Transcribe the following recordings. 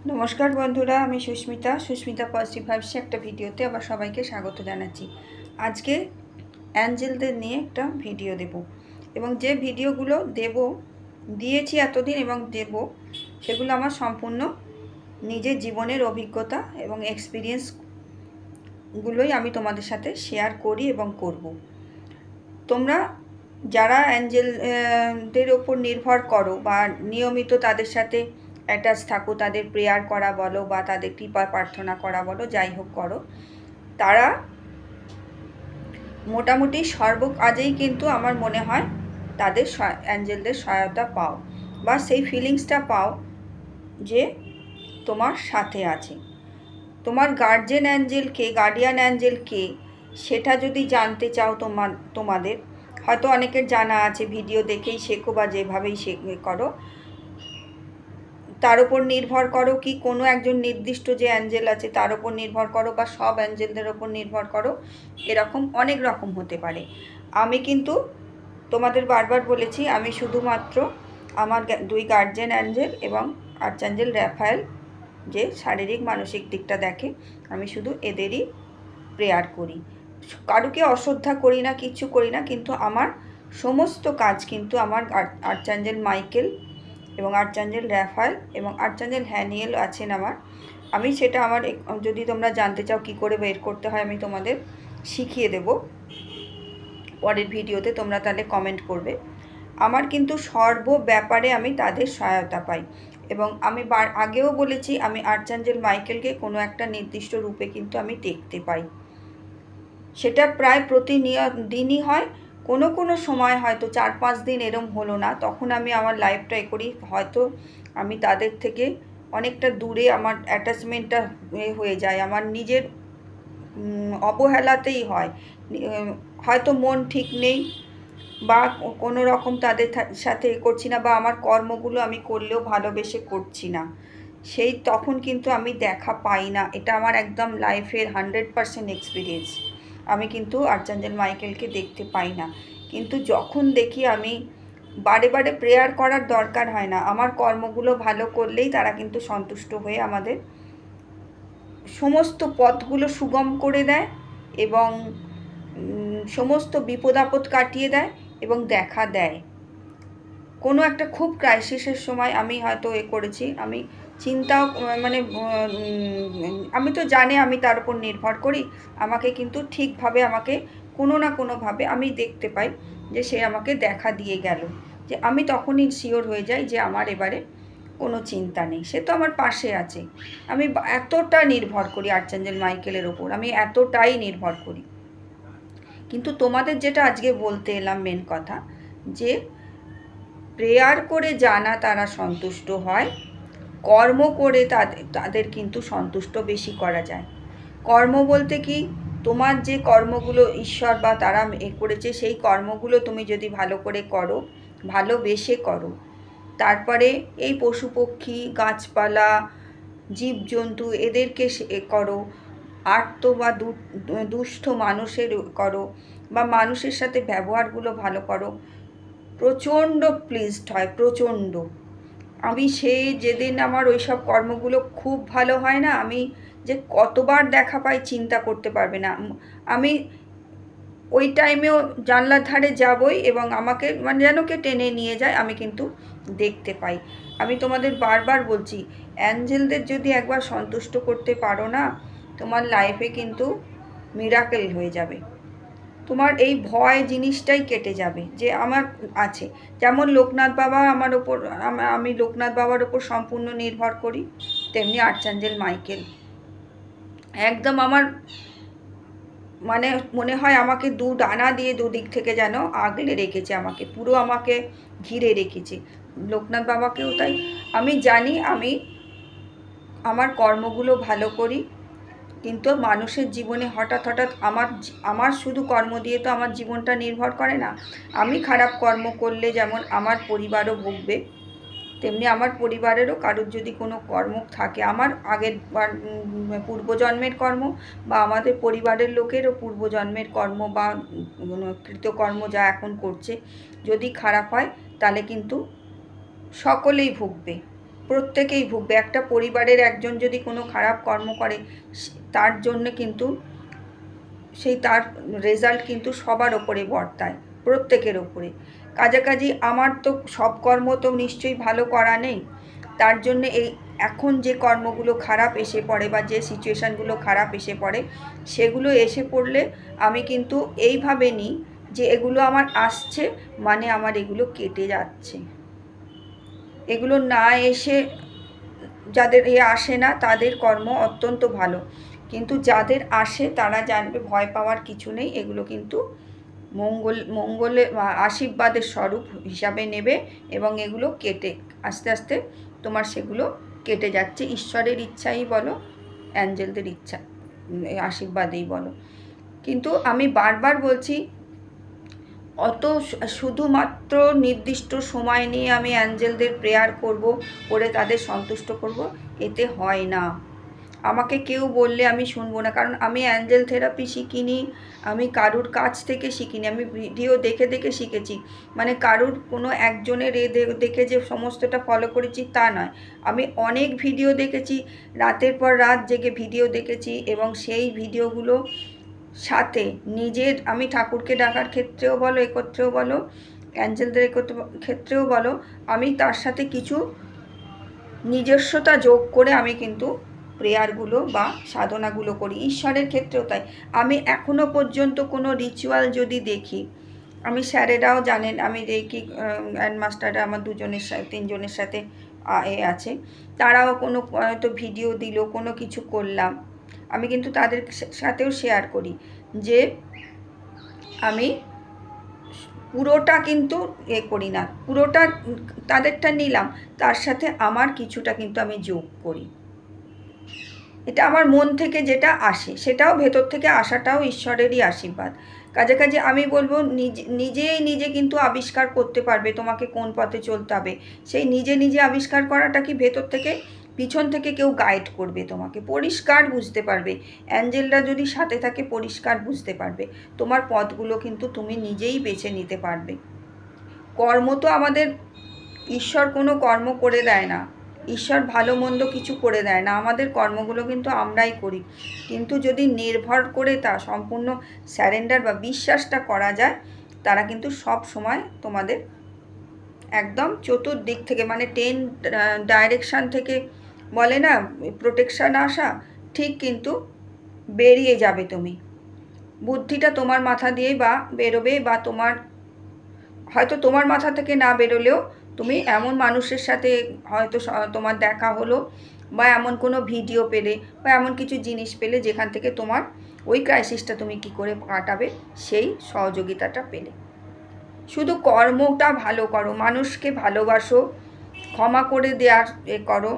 নমস্কার বন্ধুরা, আমি সুস্মিতা পজিটিভ ভাইবসে একটা ভিডিওতে আবার সবাইকে স্বাগত জানাচ্ছি। আজকে অ্যাঞ্জেলদের নিয়ে একটা ভিডিও দেব এবং যে ভিডিওগুলো দিয়েছি এতদিন এবং দেব, সেগুলো আমার সম্পূর্ণ নিজের জীবনের অভিজ্ঞতা এবং এক্সপিরিয়েন্সগুলোই আমি তোমাদের সাথে শেয়ার করি এবং করব। তোমরা যারা অ্যাঞ্জেলদের ওপর নির্ভর করো বা নিয়মিত তাদের সাথে অ্যাটাচ থাকো, তাদের প্রেয়ার করা বলো বা তাদের কৃপা প্রার্থনা করা বলো, যাই হোক করো, তারা মোটামুটি সর্ব কাজেই কিন্তু আমার মনে হয় তাদের অ্যাঞ্জেলদের সহায়তা পাও বা সেই ফিলিংসটা পাও যে তোমার সাথে আছে। তোমার গার্জিয়ান অ্যাঞ্জেল কে সেটা যদি জানতে চাও তোমাদের হয়তো অনেকের জানা আছে, ভিডিও দেখেই শেখো বা যেভাবেই করো, তার উপর নির্ভর করো কি কোনো একজন নির্দিষ্ট যে অ্যাঞ্জেল আছে তার উপর নির্ভর করো বা সব অ্যাঞ্জেলদের ওপর নির্ভর করো, এরকম অনেক রকম হতে পারে। আমি কিন্তু তোমাদের বারবার বলেছি, আমি শুধুমাত্র আমার দুই গার্জিয়ান অ্যাঞ্জেল এবং আর্চঅ্যাঞ্জেল রাফায়েল যে শারীরিক মানসিক দিকটা দেখে, আমি শুধু এদেরই প্রেয়ার করি। কারুকে অশ্রদ্ধা করি না, কিচ্ছু করি না, কিন্তু আমার সমস্ত কাজ কিন্তু আমার আর্চঅ্যাঞ্জেল মাইকেল এবং আর্চঅ্যাঞ্জেল রাফায়েল এবং আর্চঅ্যাঞ্জেল হ্যানিয়েল আছেন আমার। আমি সেটা আমার যদি তোমরা জানতে চাও কী করে বের করতে হয়, আমি তোমাদের শিখিয়ে দেব পরের ভিডিওতে, তোমরা তাহলে কমেন্ট করবে। আমার কিন্তু সর্ব ব্যাপারে আমি তাদের সহায়তা পাই এবং আমি আগেও বলেছি, আমি আর্চঅ্যাঞ্জেল মাইকেলকে কোনো একটা নির্দিষ্ট রূপে কিন্তু আমি দেখতে পাই। সেটা প্রায় দিনই হয়, কোনো কোনো সময় হয়তো 4-5 দিন এরম হলো না, তখন আমি আমার লাইফটা করি, হয়তো আমি তাদের থেকে অনেকটা দূরে আমার অ্যাটাচমেন্টটা হয়ে যায়, আমার নিজের অবহেলাতেই হয়, হয়তো মন ঠিক নেই বা কোনো রকম তাদের সাথে করছি না বা আমার কর্মগুলো আমি করলেও ভালোবেসে করছি না, সেই তখন কিন্তু আমি দেখা পাই না। এটা আমার একদম লাইফের 100% এক্সপিরিয়েন্স। আমি কিন্তু আর্চঅ্যাঞ্জেল মাইকেলকে দেখতে পাই না, কিন্তু যখন দেখি আমি বারে বারে প্রেয়ার করার দরকার হয় না, আমার কর্মগুলো ভালো করলেই তারা কিন্তু সন্তুষ্ট হয়ে আমাদের সমস্ত পথগুলো সুগম করে দেয় এবং সমস্ত বিপদ আপদ কাটিয়ে দেয় এবং দেখা দেয়। কোনো একটা খুব ক্রাইসিসের সময় আমি হয়তো করেছি, আমি চিন্তাও মানে আমি তো জানি আমি তার উপর নির্ভর করি, আমাকে কিন্তু ঠিকভাবে আমাকে কোনো না কোনোভাবে আমি দেখতে পাই যে সে আমাকে দেখা দিয়ে গেল, যে আমি তখনই শিওর হয়ে যাই যে আমার এবারে কোনো চিন্তা নেই, সে তো আমার পাশে আছে। আমি এতটা নির্ভর করি আর্চঅ্যাঞ্জেল মাইকেলের ওপর, আমি এতটাই নির্ভর করি। কিন্তু তোমাদের যেটা আজকে বলতে এলাম মেন কথা, যে প্রেয়ার করে জানা তারা সন্তুষ্ট হয়, কর্ম করে তাদের কিন্তু সন্তুষ্ট বেশি করা যায়। কর্ম বলতে কি, তোমার যে কর্মগুলো ঈশ্বর বা তারা করেছে, সেই কর্মগুলো তুমি যদি ভালো করে করো, ভালোবেসে করো, তারপরে এই পশু পক্ষী গাছপালা জীবজন্তু এদেরকে করো, আর্ত বা দুস্থ মানুষের করো বা মানুষের সাথে ব্যবহারগুলো ভালো করো, প্রচণ্ড প্লিজড হয়, প্রচণ্ড। আমি যেদিন আমার ওই সব কর্মগুলো খুব ভালো হয় না, আমি যে কতবার দেখা পাই চিন্তা করতে পারবে না। আমি ওই টাইমেও জানলার ধারে যাবই এবং আমাকে মানে যেন কে টেনে নিয়ে যায়, আমি কিন্তু দেখতে পাই। আমি তোমাদের বারবার বলছি, অ্যাঞ্জেলদের যদি একবার সন্তুষ্ট করতে পারো না, তোমার লাইফে কিন্তু মিরাকেল হয়ে যাবে। তোমার এই ভয় জিনিসটাই কেটে যাবে যে আমার আছে। যেমন লোকনাথ বাবা আমার ওপর, আমি লোকনাথ বাবার ওপর সম্পূর্ণ নির্ভর করি, তেমনি আর্চঅ্যাঞ্জেল মাইকেল একদম আমার মানে মনে হয় আমাকে দু ডানা দিয়ে দুদিক থেকে যেন আগলে রেখেছে, আমাকে পুরো আমাকে ঘিরে রেখেছে। লোকনাথ বাবাকেও তাই। আমি জানি আমি আমার কর্মগুলো ভালো করি, কিন্তু মানুষের জীবনে হঠাৎ হঠাৎ আমার শুধু কর্ম দিয়ে তো আমার জীবনটা নির্ভর করে না। আমি খারাপ কর্ম করলে যেমন আমার পরিবারও ভুগবে, তেমনি আমার পরিবারেরও কারোর যদি কোনো কর্ম থাকে, আমার আগের পূর্বজন্মের কর্ম বা আমাদের পরিবারের লোকেরও পূর্বজন্মের কর্ম বা কৃতকর্ম যা এখন করছে, যদি খারাপ হয় তাহলে কিন্তু সকলেই ভুগবে। প্রত্যেকেই ভুগবে। একটা পরিবারের একজন যদি কোনো খারাপ কর্ম করে, তার জন্য কিন্তু তার রেজাল্ট কিন্তু সবার ওপরে বর্তায়, প্রত্যেকের ওপরে। কাছাকাছি আমার তো সব কর্ম তো নিশ্চয়ই ভালো করা নেই, তার জন্য এখন যে কর্মগুলো খারাপ এসে পড়ে বা যে সিচুয়েশানগুলো খারাপ এসে পড়ে, সেগুলো এসে পড়লে আমি কিন্তু এইভাবে নিই যে এগুলো আমার আসছে মানে আমার এগুলো কেটে যাচ্ছে। এগুলো না এসে, যাদের আসে না তাদের কর্ম অত্যন্ত ভালো, কিন্তু যাদের আসে তারা জানবে ভয় পাওয়ার কিছু নেই। এগুলো কিন্তু মঙ্গলের আশীর্বাদের স্বরূপ হিসাবে নেবে, এবং এগুলো কেটে আস্তে আস্তে তোমার সেগুলো কেটে যাচ্ছে। ঈশ্বরের ইচ্ছাই বলো, অ্যাঞ্জেলদের ইচ্ছা, আশীর্বাদেই বলো। কিন্তু আমি বারবার বলছি, অত শুধুমাত্র নির্দিষ্ট সময় নিয়ে আমি অ্যাঞ্জেলদের প্রেয়ার করব, করে তাদের সন্তুষ্ট করব, এতে হয় না। আমাকে কেউ বললে আমি শুনবো না, কারণ আমি অ্যাঞ্জেল থেরাপি শিখিনি, আমি কারুর কাছ থেকে শিখিনি, আমি ভিডিও দেখে দেখে শিখেছি। মানে কারুর কোনো একজনের দেখে যে সমস্তটা ফলো করেছি তা নয়, আমি অনেক ভিডিও দেখেছি, রাতের পর রাত জেগে ভিডিও দেখেছি, এবং সেই ভিডিওগুলো সাথে নিজের, আমি ঠাকুরকে ডাকার ক্ষেত্রেও বলো, একত্রেও বলো, অ্যাঞ্জেলদের ক্ষেত্রেও বলো, আমি তার সাথে কিছু নিজস্বতা যোগ করে আমি কিন্তু প্রেয়ারগুলো বা সাধনাগুলো করি। ঈশ্বরের ক্ষেত্রেও তাই। আমি এখনও পর্যন্ত কোনো রিচুয়াল যদি দেখি, আমি স্যারেরাও জানেন, আমি রেকি গ্র্যান্ডমাস্টাররা আমার 3জনের সাথে আছে, তারাও কোনো হয়তো ভিডিও দিল, কোনো কিছু করলাম, আমি কিন্তু তাদের সাথেও শেয়ার করি যে আমি পুরোটা কিন্তু করি না, পুরোটা তাদেরটা নিলাম, তার সাথে আমার কিছুটা কিন্তু আমি যোগ করি। এটা আমার মন থেকে যেটা আসে, সেটাও ভেতর থেকে আসাটাও ঈশ্বরেরই আশীর্বাদ। কাছাকাছি আমি বলবো নিজে কিন্তু আবিষ্কার করতে পারবে তোমাকে কোন পথে চলতে হবে। সেই নিজে আবিষ্কার করাটা কি ভেতর থেকে, পিছন থেকে কেউ গাইড করবে তোমাকে, পরিষ্কার বুঝতে পারবে। অ্যাঞ্জেলরা যদি সাথে থাকে পরিষ্কার বুঝতে পারবে। তোমার পথগুলো কিন্তু তুমি নিজেই বেছে নিতে পারবে। কর্ম তো আমাদের, ঈশ্বর কোনো কর্ম করে দেয় না, ঈশ্বর ভালো মন্দ কিছু করে দেয় না, আমাদের কর্মগুলো কিন্তু আমরাই করি। কিন্তু যদি নির্ভর করে তা সম্পূর্ণ স্যারেন্ডার বা বিশ্বাসটা করা যায়, তারা কিন্তু সব সময় তোমাদের একদম চতুর্দিক থেকে, মানে 10 ডাইরেকশান থেকে বলে না প্রোটেকশান আসা, ঠিক কিন্তু বেরিয়ে যাবে তুমি। বুদ্ধিটা তোমার মাথা দিয়েই বা বেরোবে, বা হয়তো তোমার মাথা থেকে না বেরোলেও তুমি এমন মানুষের সাথে হয়তো তোমার দেখা হলো, বা এমন কোনো ভিডিও পেলে, বা এমন কিছু জিনিস পেলে যেখান থেকে তোমার ওই ক্রাইসিসটা তুমি কি করে কাটাবে সেই সহযোগিতাটা পেলে। শুধু কর্মটা ভালো করো, মানুষকে ভালোবাসো, ক্ষমা করে দেওয়ার করো,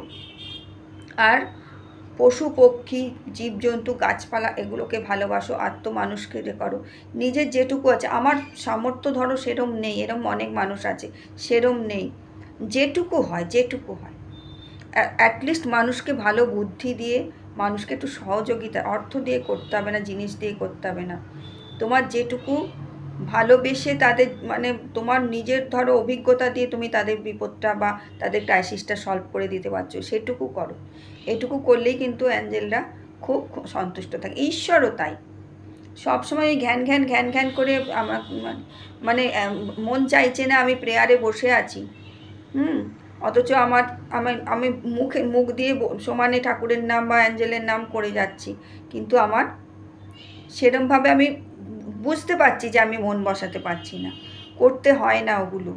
আর পশু পক্ষী জীবজন্তু গাছপালা এগুলোকে ভালোবাসো, আর তো মানুষকে করো। নিজের যেটুকু আছে, আমার সামর্থ্য ধরো সেরম নেই, এরম অনেক মানুষ আছে সেরম নেই, যেটুকু হয় অ্যাটলিস্ট মানুষকে ভালো বুদ্ধি দিয়ে, মানুষকে একটু সহযোগিতা, অর্থ দিয়ে করতে হবে না, জিনিস দিয়ে করতে হবে না, তোমার যেটুকু ভালোবেসে তাদের, মানে তোমার নিজের ধরো অভিজ্ঞতা দিয়ে তুমি তাদের বিপদটা বা তাদের ক্রাইসিসটা সলভ করে দিতে পারছো, সেটুকু করো। এটুকু করলেই কিন্তু অ্যাঞ্জেলরা খুব সন্তুষ্ট থাকে, ঈশ্বরও তাই। সবসময় ওই ঘ্যান করে আমার মানে মন চাইছে না আমি প্রেয়ারে বসে আছি, অথচ আমি মুখ দিয়ে সমানে ঠাকুরের নাম বা অ্যাঞ্জেলের নাম করে যাচ্ছি, কিন্তু আমার সেরমভাবে আমি বুঝতে পারছি যে আমি মন বসাতে পারছি না। করতে হয় না ওগুলো,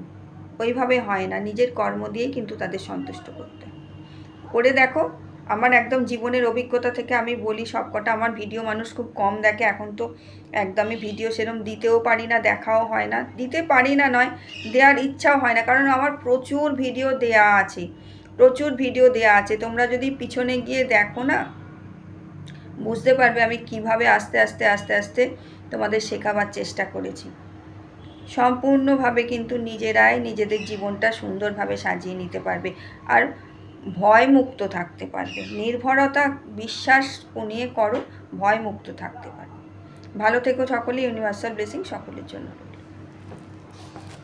ওইভাবে হয় না, নিজের কর্ম দিয়েই কিন্তু তাদের সন্তুষ্ট করতে। করে দেখো, আমার একদম জীবনের অভিজ্ঞতা থেকে আমি বলি, সবকটা আমার ভিডিও মানুষ খুব কম দেখে, এখন তো একদমই ভিডিও সেরম দিতেও পারি না, দেখাও হয় না, দিতে পারি না নয়, দেওয়ার ইচ্ছাও হয় না, কারণ আমার প্রচুর ভিডিও দেয়া আছে, তোমরা যদি পিছনে গিয়ে দেখো না, বুঝতে পারবে আমি কিভাবে আস্তে আস্তে তোমাদের শেখাবার চেষ্টা করেছি। সম্পূর্ণভাবে কিন্তু নিজেরাই নিজেদের জীবনটা সুন্দরভাবে সাজিয়ে নিতে পারবে, আর ভয়মুক্ত থাকতে পারবে। নির্ভরতা বিশ্বাস নিয়ে করো, ভয়মুক্ত থাকতে পারবে। ভালো থেকো সকলে, ইউনিভার্সাল ব্লেসিং সকলের জন্য।